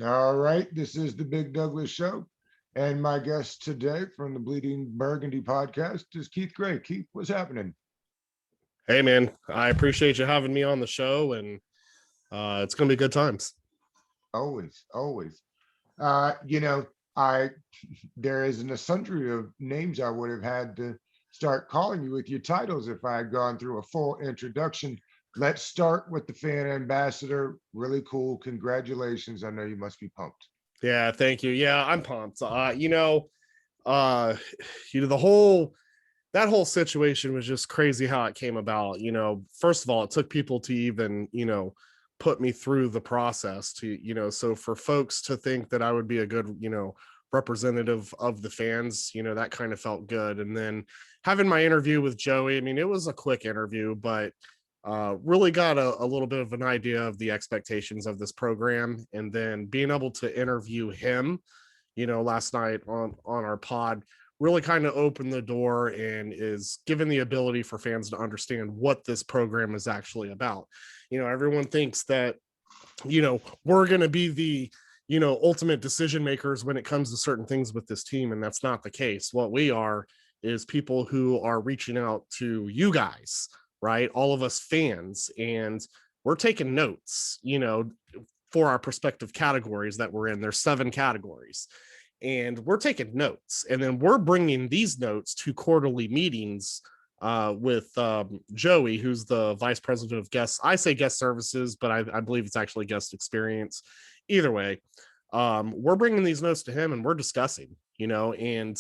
All right, this is the Big Douglas Show, and my guest today from the Bleeding Burgundy podcast is Keith Gray. Keith, what's happening? Hey man, I appreciate you having me on the show, and it's gonna be good times. Always, always. Uh, you know, I there is an sundry of names I would have had to start calling you with your titles if I had gone through a full introduction. Let's start with the fan ambassador. Really cool. Congratulations. I know you must be pumped. Yeah, thank you. Yeah, I'm pumped. Uh, the whole that whole situation was just crazy how it came about. First of all, it took people to even put me through the process so for folks to think that I would be a good representative of the fans, that kind of felt good. And then having my interview with Joey, I mean, it was a quick interview, but really got a little bit of an idea of the expectations of this program. And then being able to interview him, last night on our pod really kind of opened the door and is given the ability for fans to understand what this program is actually about. Everyone thinks that, we're going to be the, ultimate decision makers when it comes to certain things with this team. And that's not the case. What we are is people who are reaching out to you guys, right? All of us fans, and we're taking notes, for our prospective categories that we're in. There's 7 categories, and we're taking notes, and then we're bringing these notes to quarterly meetings with Joey, who's the vice president of guests. I say guest services, but I believe it's actually guest experience. Either way, we're bringing these notes to him and we're discussing, and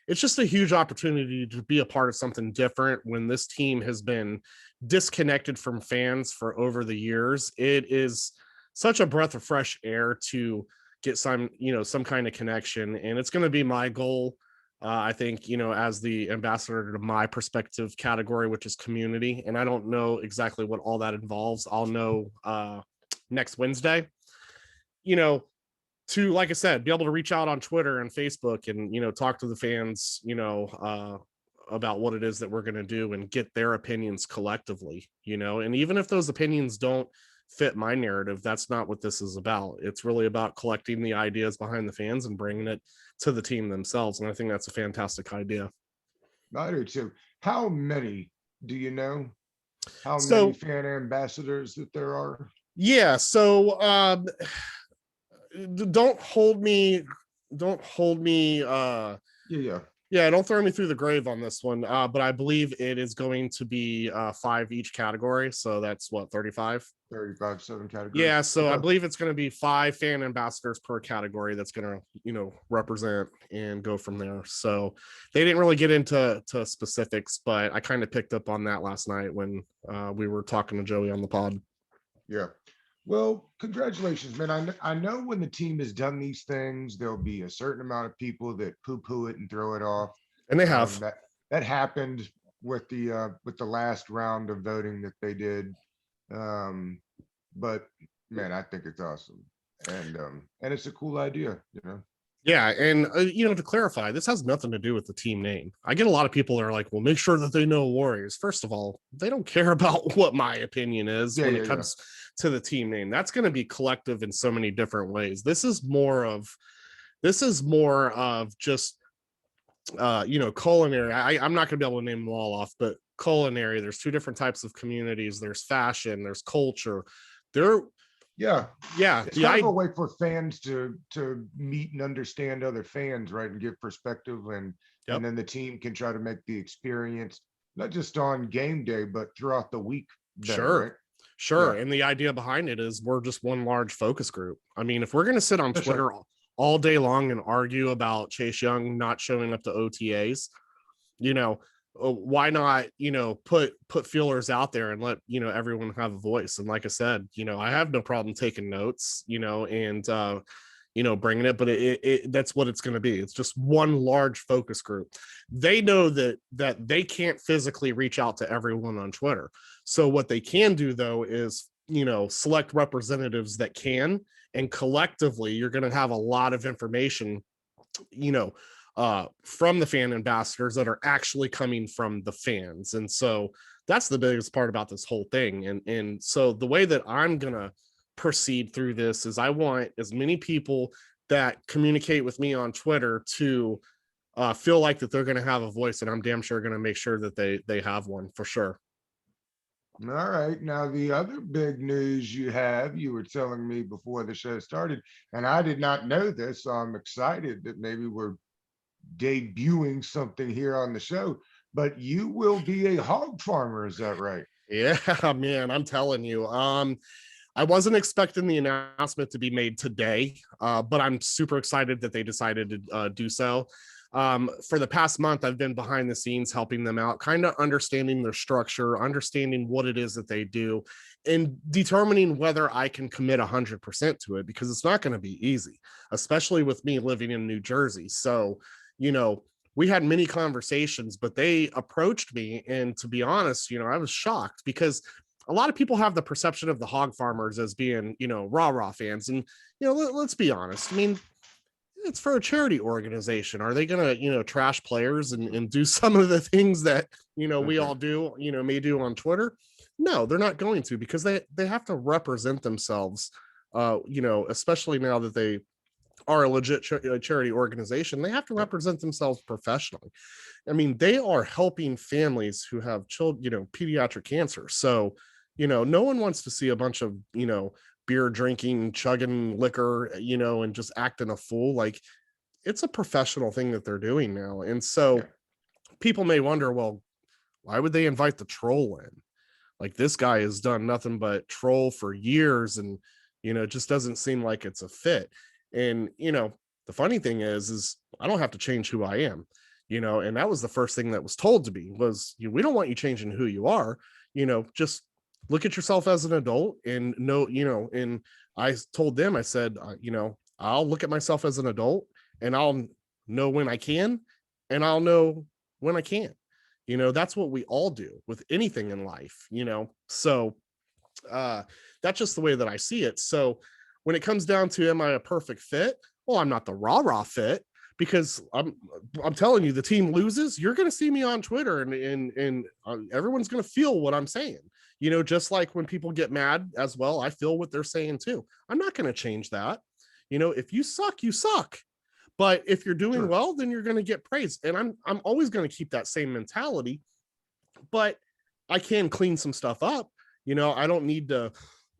it's just a huge opportunity to be a part of something different when this team has been disconnected from fans for over the years. It is such a breath of fresh air to get some kind of connection. And it's going to be my goal, I think, as the ambassador to my perspective category, which is community. And I don't know exactly what all that involves. I'll know next Wednesday, to, like I said, be able to reach out on Twitter and Facebook and, talk to the fans, about what it is that we're going to do and get their opinions collectively, and even if those opinions don't fit my narrative, that's not what this is about. It's really about collecting the ideas behind the fans and bringing it to the team themselves. And I think that's a fantastic idea. I do too. How many do you know? How many So, fan ambassadors that there are? yeah. So, don't hold me, don't hold me, Yeah, yeah, don't throw me through the grave on this one. But I believe it is going to be 5 each category. So that's what, 35? 35, 7 Yeah, categories. so I Okay. believe it's going to be 5 fan ambassadors per category that's going to, represent and go from there. So they didn't really get into specifics, but I kind of picked up on that last night when we were talking to Joey on the pod. Yeah. Well, congratulations, man. I know when the team has done these things, there'll be a certain amount of people that poo-poo it and throw it off. And they have. That happened with the last round of voting that they did. But man, I think it's awesome, and it's a cool idea. Yeah, and to clarify, this has nothing to do with the team name. I get a lot of people that are like, "Well, make sure that they know Warriors." First of all, they don't care about what my opinion is Yeah, when yeah, it yeah. comes to the team name. That's going to be collective in so many different ways. This is more of just culinary. I'm not going to be able to name them all off, but culinary. There's 2 different types of communities. There's fashion. There's culture. There, Yeah, yeah, it's kind of a way for fans to meet and understand other fans, right, and give perspective, and yep. then the team can try to make the experience not just on game day, but throughout the week better, right? Sure. Sure. Yeah, And the idea behind it is we're just one large focus group. I mean, if we're going to sit on that's right. Twitter all day long and argue about Chase Young not showing up to OTAs, why not, put feelers out there and let, everyone have a voice. And like I said, I have no problem taking notes, and, bringing it, but that's what it's going to be. It's just one large focus group. They know that they can't physically reach out to everyone on Twitter. So what they can do though is, select representatives that can, and collectively you're going to have a lot of information, from the fan ambassadors that are actually coming from the fans. And so that's the biggest part about this whole thing. And so the way that I'm going to proceed through this is I want as many people that communicate with me on Twitter to feel like that they're going to have a voice, and I'm damn sure going to make sure that they have one for sure. All right. Now, the other big news you were telling me before the show started, and I did not know this, so I'm excited that maybe we're debuting something here on the show, but you will be a hog farmer. Is that right? Yeah, man, I'm telling you. I wasn't expecting the announcement to be made today, but I'm super excited that they decided to do so. For the past month, I've been behind the scenes helping them out, kind of understanding their structure, understanding what it is that they do, and determining whether I can commit 100% to it, because it's not going to be easy, especially with me living in New Jersey. So, we had many conversations, but they approached me. And to be honest, I was shocked because a lot of people have the perception of the hog farmers as being, rah fans. And, let's be honest. I mean, it's for a charity organization. Are they going to, trash players and do some of the things that, we all do, may do on Twitter? No, they're not going to, because they have to represent themselves, especially now that they are a legit charity organization. They have to represent themselves professionally. I mean, they are helping families who have children, pediatric cancer. So, no one wants to see a bunch of, beer drinking, chugging liquor, and just acting a fool. Like, it's a professional thing that they're doing now. And so people may wonder, well, why would they invite the troll in? Like, this guy has done nothing but troll for years, and, it just doesn't seem like it's a fit. And, the funny thing is I don't have to change who I am, and that was the first thing that was told to me was, we don't want you changing who you are, just look at yourself as an adult and know, and I told them, I said, I'll look at myself as an adult, and I'll know when I can, and I'll know when I can't. That's what we all do with anything in life, so that's just the way that I see it. So when it comes down to, am I a perfect fit? Well, I'm not the rah fit, because I'm telling you, the team loses, you're going to see me on Twitter, and everyone's going to feel what I'm saying. Just like when people get mad as well, I feel what they're saying too. I'm not going to change that. If you suck, you suck. But if you're doing well, then you're going to get praise. And I'm always going to keep that same mentality, but I can clean some stuff up. I don't need to,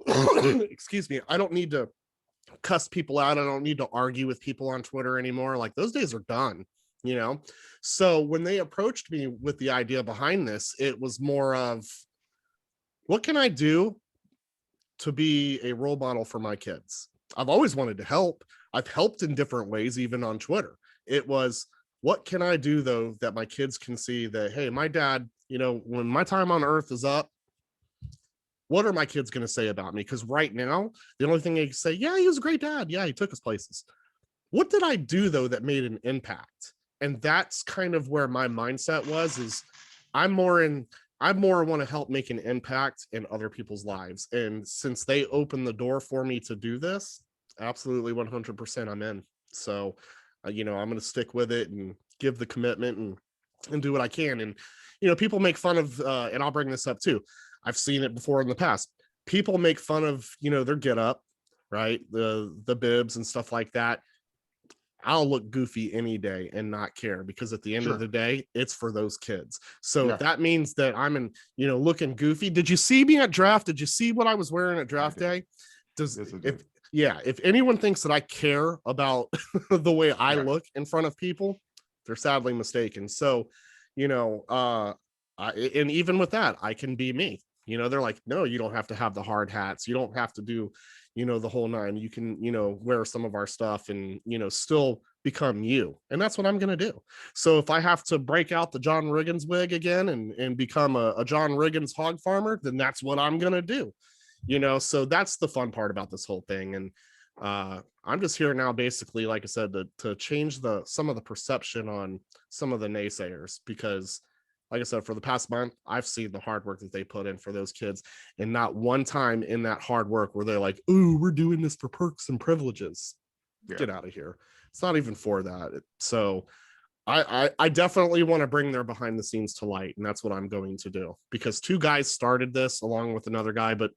excuse me, I don't need to cuss people out. I don't need to argue with people on Twitter anymore. Like, those days are done, So when they approached me with the idea behind this, it was more of, what can I do to be a role model for my kids? I've always wanted to help. I've helped in different ways, even on Twitter. It was, what can I do, though, that my kids can see that, hey, my dad, when my time on earth is up, what are my kids going to say about me? Because right now, the only thing they can say, yeah, he was a great dad. Yeah, he took us places. What did I do, though, that made an impact? And that's kind of where my mindset was, is I more want to help make an impact in other people's lives. And since they opened the door for me to do this, absolutely 100% I'm in. So, I'm going to stick with it and give the commitment and do what I can. And, people make fun of, and I'll bring this up too, I've seen it before in the past. People make fun of, their get up, right? The bibs and stuff like that. I'll look goofy any day and not care, because at the end of the day, it's for those kids. So if that means that I'm looking goofy. Did you see me at draft? Did you see what I was wearing at draft day? If anyone thinks that I care about the way I look in front of people, they're sadly mistaken. So, and even with that, I can be me. They're like, no, you don't have to have the hard hats. You don't have to do, the whole nine. You can, wear some of our stuff and, still become you. And that's what I'm going to do. So if I have to break out the John Riggins wig again and become a John Riggins hog farmer, then that's what I'm going to do. So that's the fun part about this whole thing. And I'm just here now, basically, like I said, to change some of the perception on some of the naysayers, because like I said, for the past month, I've seen the hard work that they put in for those kids. And not one time in that hard work where they're like, ooh, we're doing this for perks and privileges. Get out of here. It's not even for that. So I definitely want to bring their behind the scenes to light. And that's what I'm going to do, because two guys started this along with another guy, but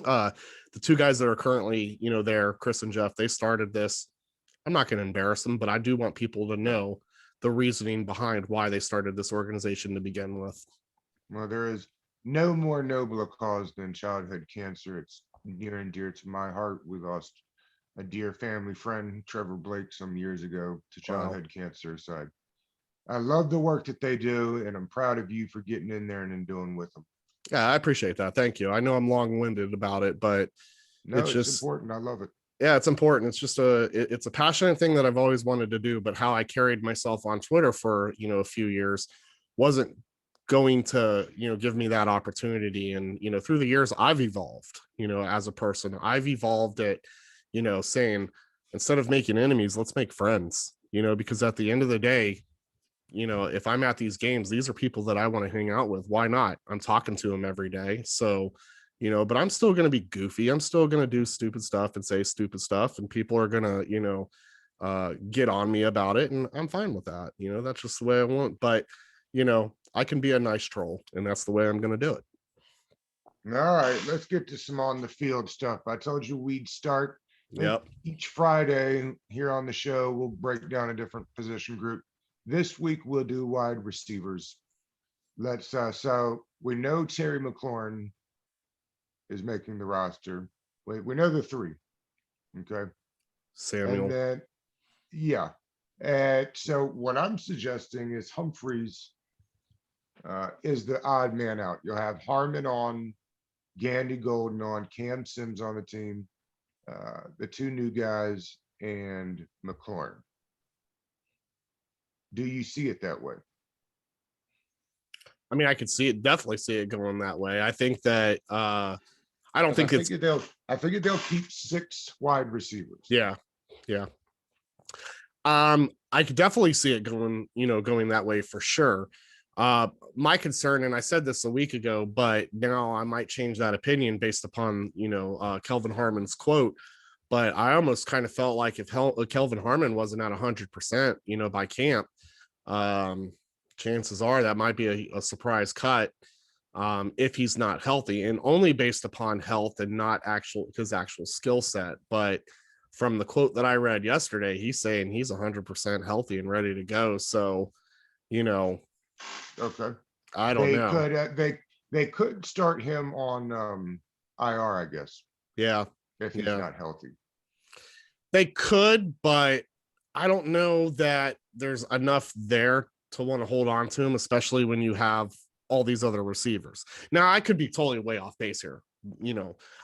The two guys that are currently, there, Chris and Jeff, they started this. I'm not going to embarrass them, but I do want people to know the reasoning behind why they started this organization to begin with. Well, there is no more noble a cause than childhood cancer. It's near and dear to my heart. We lost a dear family friend, Trevor Blake, some years ago to Wow. childhood cancer. So I love the work that they do, and I'm proud of you for getting in there and then doing with them. Yeah, I appreciate that. Thank you. I know I'm long-winded about it, but No, it's it's just, important. I love it. yeah, it's important. It's just it's a passionate thing that I've always wanted to do, but how I carried myself on Twitter for, a few years wasn't going to, give me that opportunity. And, through the years I've evolved, as a person. I've evolved at, saying, instead of making enemies, let's make friends, because at the end of the day, if I'm at these games, these are people that I want to hang out with. Why not? I'm talking to them every day. So, but I'm still going to be goofy. I'm still going to do stupid stuff and say stupid stuff. And people are going to, get on me about it. And I'm fine with that. That's just the way I want. But, I can be a nice troll, and that's the way I'm going to do it. All right, let's get to some on the field stuff. I told you we'd start Yep. each Friday here on the show. We'll break down a different position group. This week we'll do wide receivers. Let's so we know Terry McLaurin is making the roster. We know the three. Okay. Samuel. And then yeah. And so what I'm suggesting is Humphries is the odd man out. You'll have Harmon on, Gandy Golden on, Cam Sims on the team, the two new guys, and McLaurin. Do you see it that way? I mean, I could definitely see it going that way. I think that I don't think it's I figured they'll keep 6 wide receivers. Yeah. I could definitely see it going that way for sure. My concern, and I said this a week ago, but now I might change that opinion based upon Kelvin Harmon's quote. But I almost kind of felt like if Kelvin Harmon wasn't at 100%, by camp, chances are that might be a surprise cut if he's not healthy, and only based upon health and not his actual skill set. But from the quote that I read yesterday, he's saying he's 100% healthy and ready to go. So, okay, I don't know. They could start him on IR, I guess. Yeah, if he's not healthy. They could, but I don't know that there's enough there to want to hold on to him, especially when you have all these other receivers. Now, I could be totally way off base here.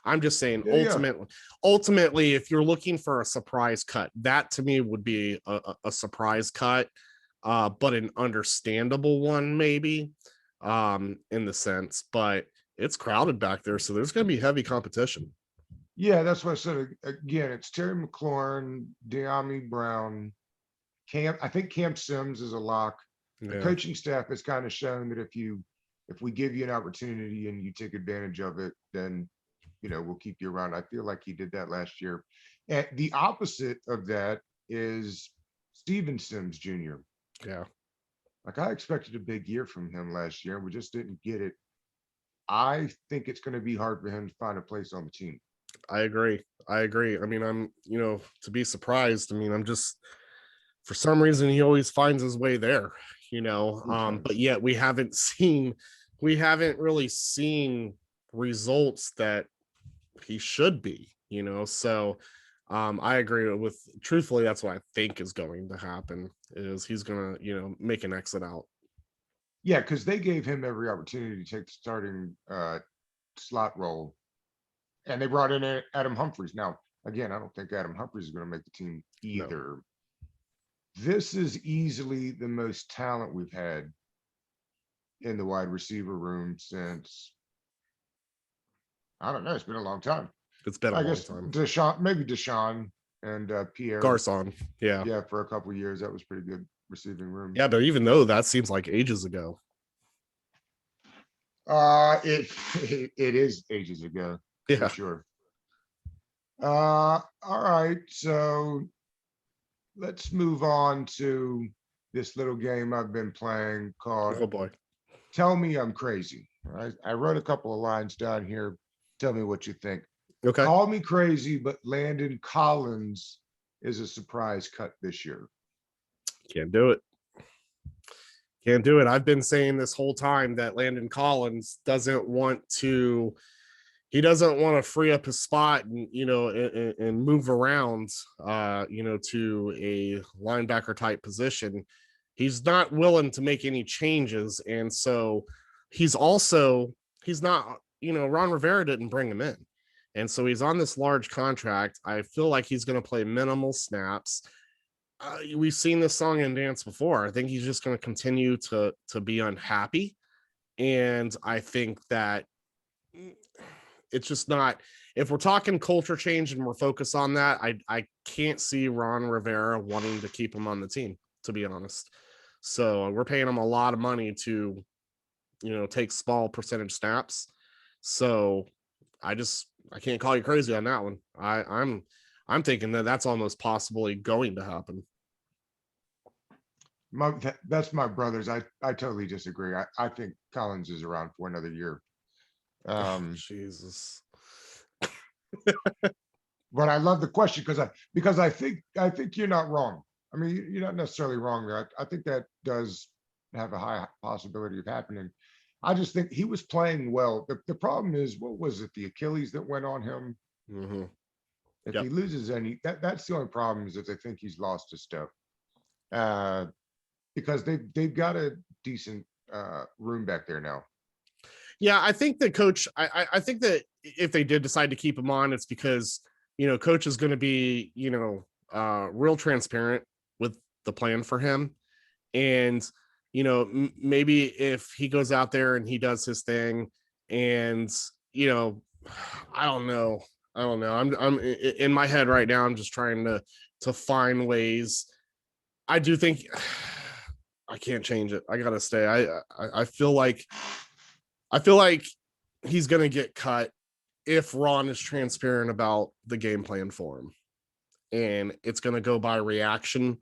I'm just saying ultimately, if you're looking for a surprise cut, that to me would be a surprise cut, but an understandable one, maybe, in the sense, but it's crowded back there. So there's going to be heavy competition. Yeah, that's what I said. Again, it's Terry McLaurin, De'Ami Brown, I think Cam Sims is a lock. The coaching staff has kind of shown that if we give you an opportunity and you take advantage of it, then we'll keep you around. I feel like he did that last year. And the opposite of that is Steven Sims Jr. Yeah. Like I expected a big year from him last year, and we just didn't get it. I think it's going to be hard for him to find a place on the team. I agree. I mean, I'm, to be surprised. I mean, I'm just, for some reason, he always finds his way there, but yet we haven't really seen results that he should be, so I agree with, truthfully, that's what I think is going to happen, is he's going to, make an exit out. Yeah, because they gave him every opportunity to take the starting slot role. And they brought in Adam Humphries. Now, again, I don't think Adam Humphries is going to make the team either. No. This is easily the most talent we've had in the wide receiver room since, I don't know, it's been a long time. It's been a long time. Deshaun and Pierre Garcon. Yeah, for a couple of years. That was pretty good receiving room. Yeah, but even though that seems like ages ago. It is ages ago. Yeah, for sure. All right, so let's move on to this little game I've been playing called Oh boy. Tell Me I'm Crazy. All right, I wrote a couple of lines down here. Tell me what you think. Okay. Call me crazy, but Landon Collins is a surprise cut this year. Can't do it. Can't do it. I've been saying this whole time that Landon Collins doesn't want to. He doesn't want to free up his spot and and move around, to a linebacker type position. He's not willing to make any changes, and so he's not. Ron Rivera didn't bring him in, and so he's on this large contract. I feel like he's going to play minimal snaps. We've seen this song and dance before. I think he's just going to continue to be unhappy, and I think that it's just not. If we're talking culture change and we're focused on that, I can't see Ron Rivera wanting to keep him on the team, to be honest. So we're paying him a lot of money to take small percentage snaps. So I can't call you crazy on that one. I'm thinking that that's almost possibly going to happen. That's my brother's. I totally disagree. I think Collins is around for another year. Jesus. But I love the question because I think you're not wrong. I mean, you're not necessarily wrong there. I think that does have a high possibility of happening. I just think he was playing well. The problem is, what was it? The Achilles that went on him. Mm-hmm. If Yep. he loses any, that's the only problem, is if they think he's lost his stuff. Because they've got a decent room back there now. Yeah, I think that coach. I think that if they did decide to keep him on, it's because coach is going to be real transparent with the plan for him, and maybe if he goes out there and he does his thing, and I don't know. I'm in my head right now. I'm just trying to find ways. I do think I can't change it. I gotta stay. I feel like he's gonna get cut if Ron is transparent about the game plan for him, and it's gonna go by reaction.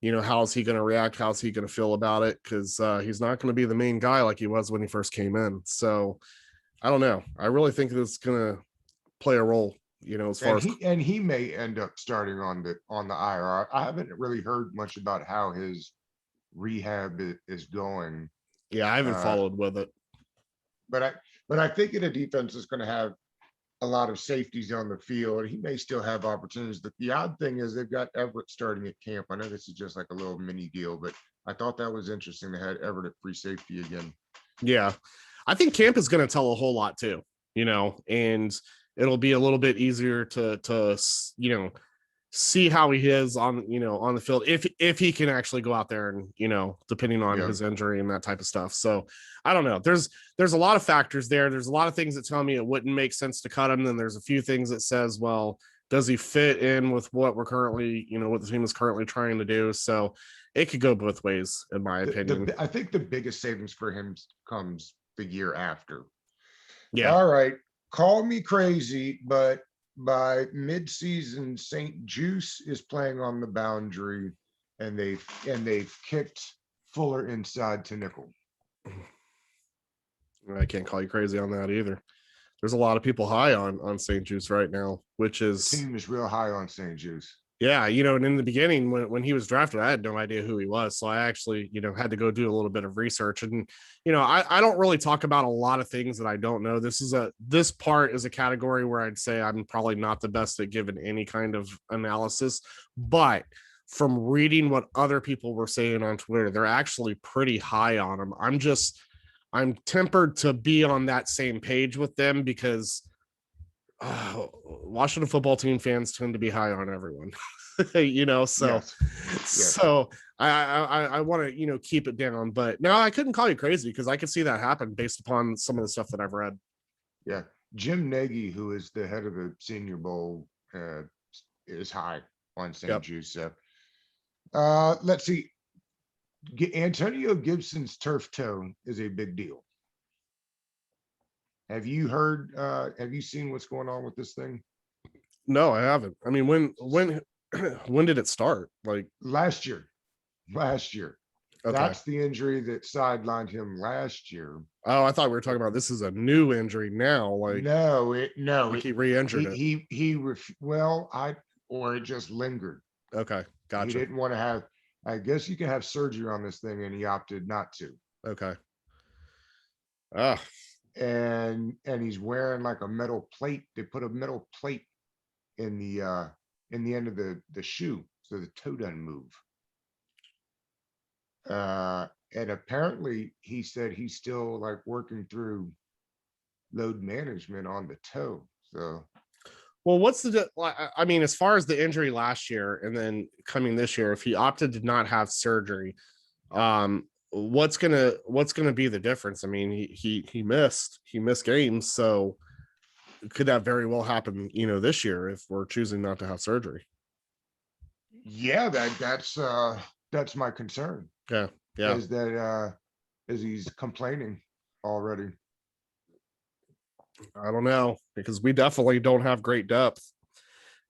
How's he gonna react? How's he gonna feel about it? Because he's not gonna be the main guy like he was when he first came in. So I don't know. I really think it's gonna play a role. As far as he may end up starting on the IR. I haven't really heard much about how his rehab is going. Yeah, I haven't followed with it. But I think the defense is going to have a lot of safeties on the field. He may still have opportunities. The odd thing is they've got Everett starting at camp. I know this is just like a little mini deal, but I thought that was interesting. They had Everett at free safety again. Yeah, I think camp is going to tell a whole lot too. And it'll be a little bit easier to see how he is on on the field if he can actually go out there and depending on his injury and that type of stuff. So I don't know. There's a lot of factors there. There's a lot of things that tell me it wouldn't make sense to cut him. Then there's a few things that says, well, does he fit in with what we're currently what the team is currently trying to do? So it could go both ways, in my opinion. I think the biggest savings for him comes the year after. Yeah. All right. Call me crazy, but by mid-season, St. Juice is playing on the boundary, and they've kicked Fuller inside to nickel. I can't call you crazy on that either. There's a lot of people high on St. Juice right now, which is the team is real high on St. Juice. Yeah, and in the beginning when he was drafted, I had no idea who he was. So I actually, had to go do a little bit of research. And, I don't really talk about a lot of things that I don't know. This part is a category where I'd say I'm probably not the best at giving any kind of analysis. But from reading what other people were saying on Twitter, they're actually pretty high on him. I'm tempered to be on that same page with them because Washington football team fans tend to be high on everyone, so yes. So I want to keep it down, but no, I couldn't call you crazy because I could see that happen based upon some of the stuff that I've read. Yeah, Jim Nagy, who is the head of the Senior Bowl, is high on St. Juice. Let's see, Antonio Gibson's turf toe is a big deal. Have you heard? Have you seen what's going on with this thing? No, I haven't. I mean, when did it start? Like last year. Okay. That's the injury that sidelined him last year. Oh, I thought we were talking about this is a new injury now. Like he re-injured it. well, or it just lingered. Okay, He gotcha. didn't want to have, I guess you can have surgery on this thing, and he opted not to. Okay. Ah, And he's wearing like a metal plate. They put a metal plate in the end of the shoe so the toe doesn't move. And apparently he said he's still like working through load management on the toe. So well, what's I mean, as far as the injury last year and then coming this year, if he opted to not have surgery, what's gonna be the difference? I mean, he missed games, so could that very well happen, this year if we're choosing not to have surgery? yeah, that's my concern Yeah, yeah. is that is he's complaining already. I don't know because we definitely don't have great depth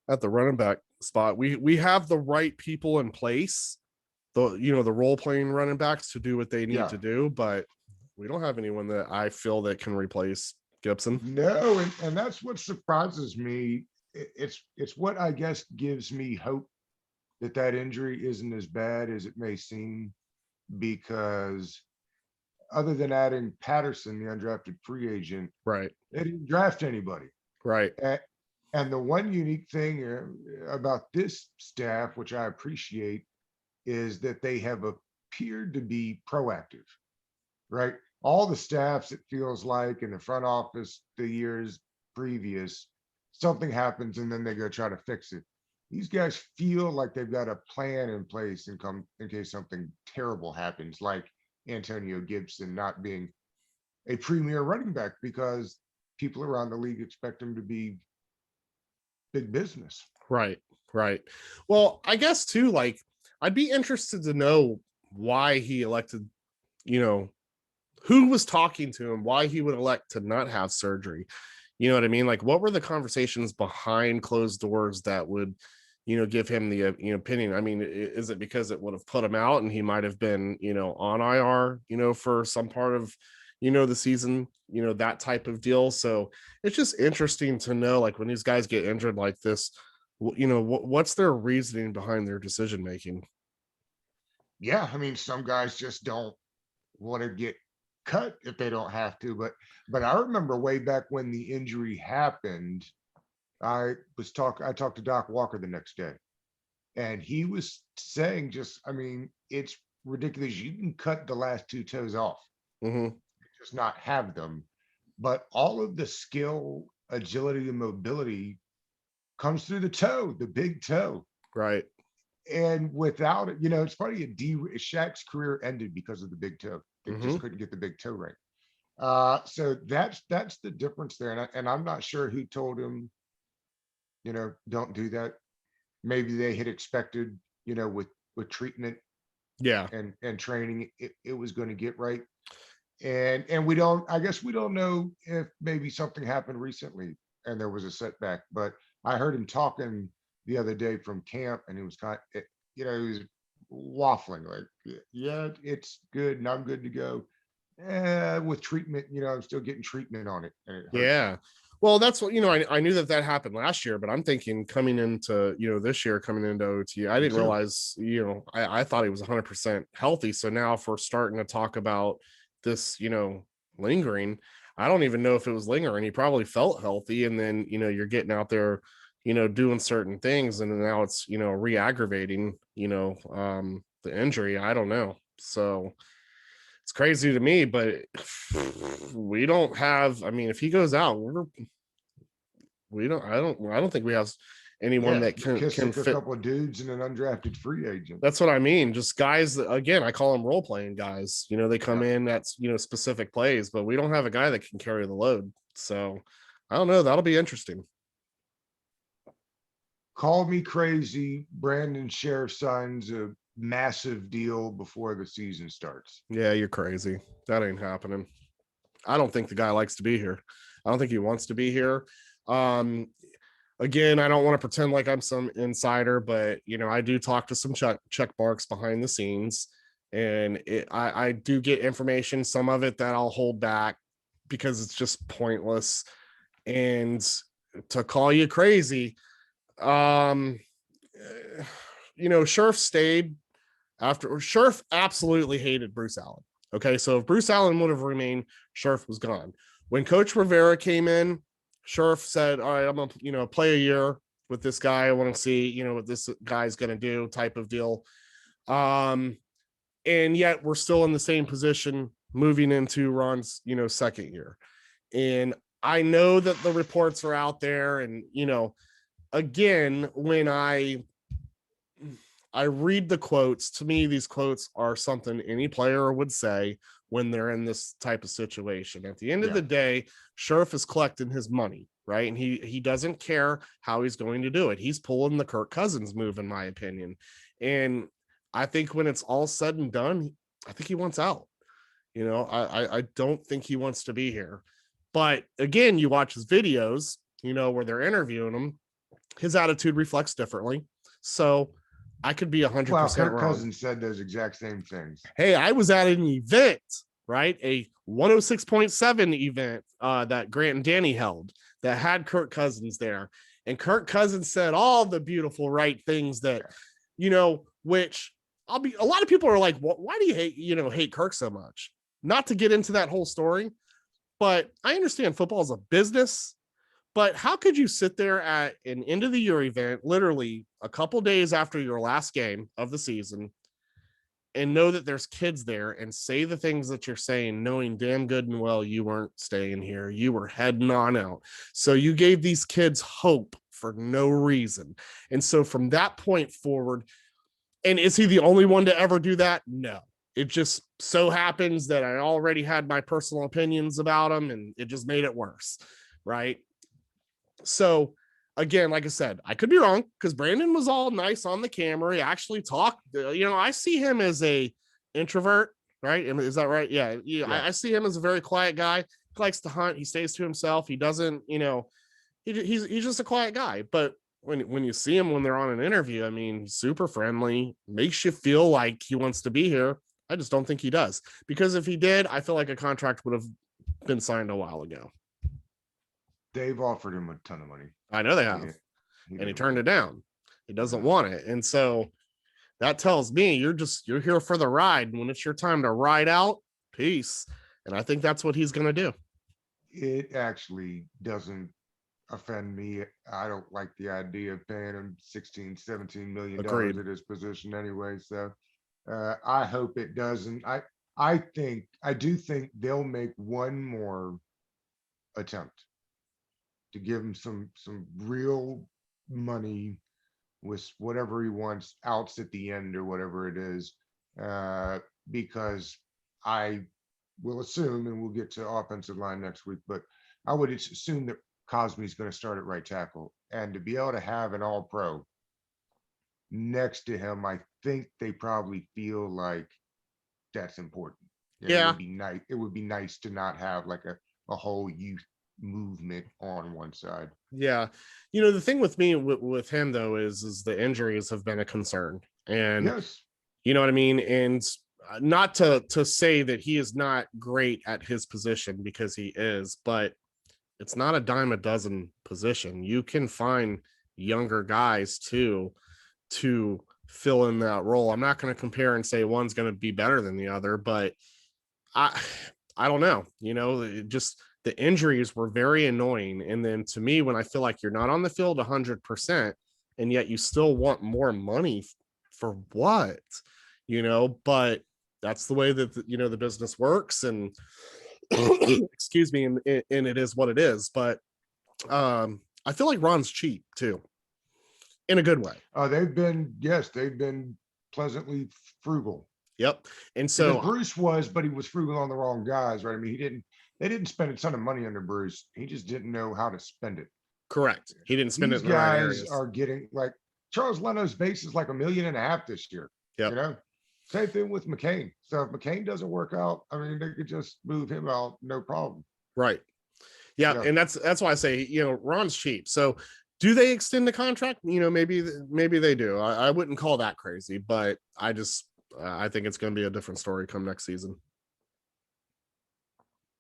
at the running back spot. We have the right people in place, the role playing running backs to do what they need Yeah. to do, but we don't have anyone that I feel that can replace Gibson. No, and that's what surprises me. It's what I guess gives me hope that that injury isn't as bad as it may seem, because other than adding Patterson, the undrafted free agent, Right, they didn't draft anybody. right, And the one unique thing about this staff, which I appreciate, is that they have appeared to be proactive, right? All the staffs, it feels like, in the front office the years previous, something happens and then they go try to fix it. These guys feel like they've got a plan in place in case something terrible happens, like Antonio Gibson not being a premier running back because people around the league expect him to be big business. right, right. Well, I guess too, like I'd be interested to know why he elected, you know, who was talking to him, why he would elect to not have surgery. You know what I mean? Like, what were the conversations behind closed doors that would, give him the opinion? I mean, is it because it would have put him out and he might have been, on IR, for some part of, the season, that type of deal. So it's just interesting to know, like, when these guys get injured like this, what's their reasoning behind their decision making? Yeah, I mean, some guys just don't want to get cut if they don't have to. But I remember way back when the injury happened, I talked to Doc Walker the next day, and he was saying, just, I mean, it's ridiculous. You can cut the last two toes off, Mm-hmm. just not have them. But all of the skill, agility, and mobility comes through the toe, the big toe. Right. And without it, it's funny. Shaq's career ended because of the big toe. They Mm-hmm. just couldn't get the big toe right. So that's the difference there. And I'm not sure who told him, don't do that. Maybe they had expected, with treatment Yeah. and training, it was going to get right. And we don't, I guess we don't know if maybe something happened recently and there was a setback. But I heard him talking the other day from camp, and he was he was waffling like, yeah, it's good and I'm good to go. With treatment, I'm still getting treatment on it and it hurts. Yeah. Well, that's what, I knew that happened last year, but I'm thinking coming into, this year, coming into OT, I Me didn't too. realize, I thought he was 100% healthy. So now if we're starting to talk about this, lingering, I don't even know if it was lingering. He probably felt healthy. And then, you're getting out there, doing certain things. And now it's, re-aggravating, the injury. I don't know. So, it's crazy to me, but we don't have. I mean, if he goes out, we don't. I don't think we have anyone Yeah, that can McKissick, a fit. couple of dudes, and an undrafted free agent. That's what I mean. Just guys that, again, I call them role playing guys. They come Yeah. in, that's specific plays, but we don't have a guy that can carry the load. So I don't know. That'll be interesting. Call me crazy. Brandon Sheriff signs a massive deal before the season starts. Yeah, you're crazy. That ain't happening. I don't think the guy likes to be here. I don't think he wants to be here. Um, Again, I don't want to pretend like I'm some insider, but I do talk to some check marks behind the scenes, And I do get information, some of it that I'll hold back because it's just pointless. And to call you crazy, Scherf stayed after. Scherf absolutely hated Bruce Allen. Okay, so if Bruce Allen would have remained, Scherf was gone. When Coach Rivera came in, Scherf said, all right, I'm gonna play a year with this guy. I want to see what this guy's gonna do, type of deal. And yet we're still in the same position moving into Ron's second year. And I know that the reports are out there, and again, when I read the quotes, to me, these quotes are something any player would say when they're in this type of situation. At the end of the day, Scherf is collecting his money, right? And he doesn't care how he's going to do it. He's pulling the Kirk Cousins move, in my opinion. And I think when it's all said and done, I think he wants out. I don't think he wants to be here. But again, you watch his videos, where they're interviewing him, his attitude reflects differently. So I could be 100% Well, Kirk wrong. Cousins said those exact same things. Hey, I was at an event, right? A 106.7 event that Grant and Danny held that had Kirk Cousins there. And Kirk Cousins said all the beautiful, right things that, which a lot of people are like, well, why do you hate Kirk so much? Not to get into that whole story, but I understand football is a business. But how could you sit there at an end of the year event, literally a couple days after your last game of the season, and know that there's kids there and say the things that you're saying, knowing damn good and well you weren't staying here, you were heading on out. So you gave these kids hope for no reason. And so from that point forward, and is he the only one to ever do that? No. It just so happens that I already had my personal opinions about him, and it just made it worse, right? So again, like I said, I could be wrong because Brandon was all nice on the camera. He actually talked. I see him as a introvert, right? Is that right? Yeah. I see him as a very quiet guy. He likes to hunt. He stays to himself. He doesn't, he's just a quiet guy. But when you see him when they're on an interview, I mean, super friendly, makes you feel like he wants to be here. I just don't think he does, because if he did, I feel like a contract would have been signed a while ago. They've offered him a ton of money. I know they have, and he turned it down. He doesn't want it. And so that tells me you're here for the ride. And when it's your time to ride out, peace. And I think that's what he's going to do. It actually doesn't offend me. I don't like the idea of paying him 16, 17 million dollars at his position anyway. So I hope it doesn't. I do think they'll make one more attempt to give him some real money with whatever he wants, outs at the end or whatever it is, because I will assume, and we'll get to offensive line next week, but I would assume that Cosme's going to start at right tackle, and to be able to have an all-pro next to him, I think they probably feel like that's important. Yeah. It would be nice to not have like a whole youth movement on one side. Yeah. The thing with me with him though is the injuries have been a concern. And yes, you know what I mean? And not to say that he is not great at his position, because he is, but it's not a dime a dozen position. You can find younger guys too to fill in that role. I'm not going to compare and say one's going to be better than the other, but I don't know, just the injuries were very annoying. And then to me, when I feel like you're not on the field 100% and yet you still want more money for what, but that's the way that, the business works, and excuse me. And it is what it is. But I feel like Ron's cheap too, in a good way. They've been pleasantly frugal. Yep. And so because Bruce was, but he was frugal on the wrong guys, right? I mean, they didn't spend a ton of money under Bruce. He just didn't know how to spend it. Correct. He didn't spend These it in the right guys areas. are getting, like, Charles Leno's base is like $1.5 million this year. Yep. Same thing with McCain. So if McCain doesn't work out, I mean, they could just move him out, no problem. Right. Yeah. And that's why I say, Ron's cheap. So do they extend the contract? Maybe they do. I wouldn't call that crazy, but I I think it's going to be a different story come next season.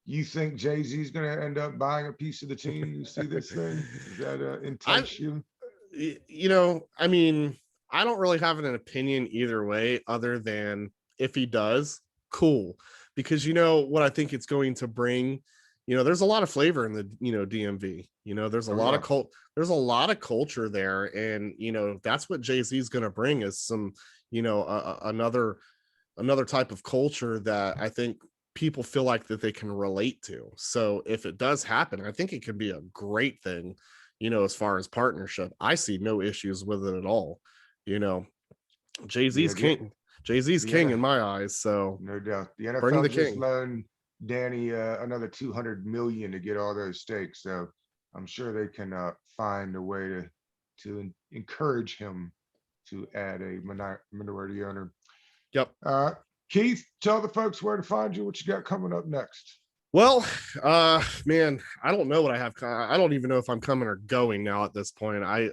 You think Jay-Z's going to end up buying a piece of the team? You see this thing? Does that I, entice you? I mean, I don't really have an opinion either way, other than if he does, cool. Because what I think it's going to bring, there's a lot of flavor in the, DMV. There's a Oh, lot yeah. of there's a lot of culture there, and that's what Jay-Z is going to bring, is some, another type of culture that I think people feel like that they can relate to. So if it does happen, I think it could be a great thing, as far as partnership. I see no issues with it at all. You know, Yeah. Jay-Z's king. Jay-Z's The king N- in my eyes. So no doubt. The bring NFL the just king. loaned Danny another 200 million to get all those stakes. So I'm sure they can find a way to encourage him to add a minority owner. Yep. Uh, Keith, tell the folks where to find you. What you got coming up next? Well, man, I don't know what I have. I don't even know if I'm coming or going now at this point. It's I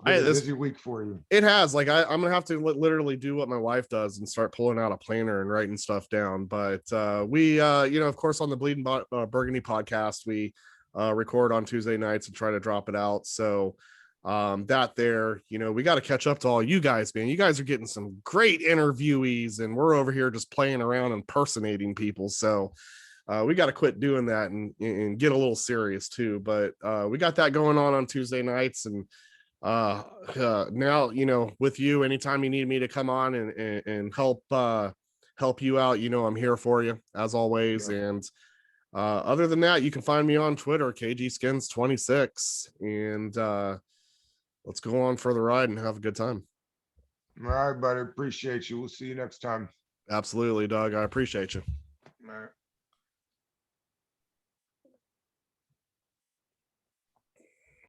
been a this busy week for you. It has, like, I'm gonna have to literally do what my wife does and start pulling out a planner and writing stuff down. But we, of course, on the Bleeding Burgundy podcast, we record on Tuesday nights and try to drop it out. So that there, we got to catch up to all you guys, man. You guys are getting some great interviewees, and we're over here just playing around impersonating people. So we got to quit doing that and get a little serious too. But we got that going on Tuesday nights, and now, with you, anytime you need me to come on and help you out, I'm here for you as always. Yeah. And other than that, you can find me on Twitter, KGskins26, and let's go on for the ride and have a good time. All right, buddy. Appreciate you. We'll see you next time. Absolutely, Doug. I appreciate you. All right.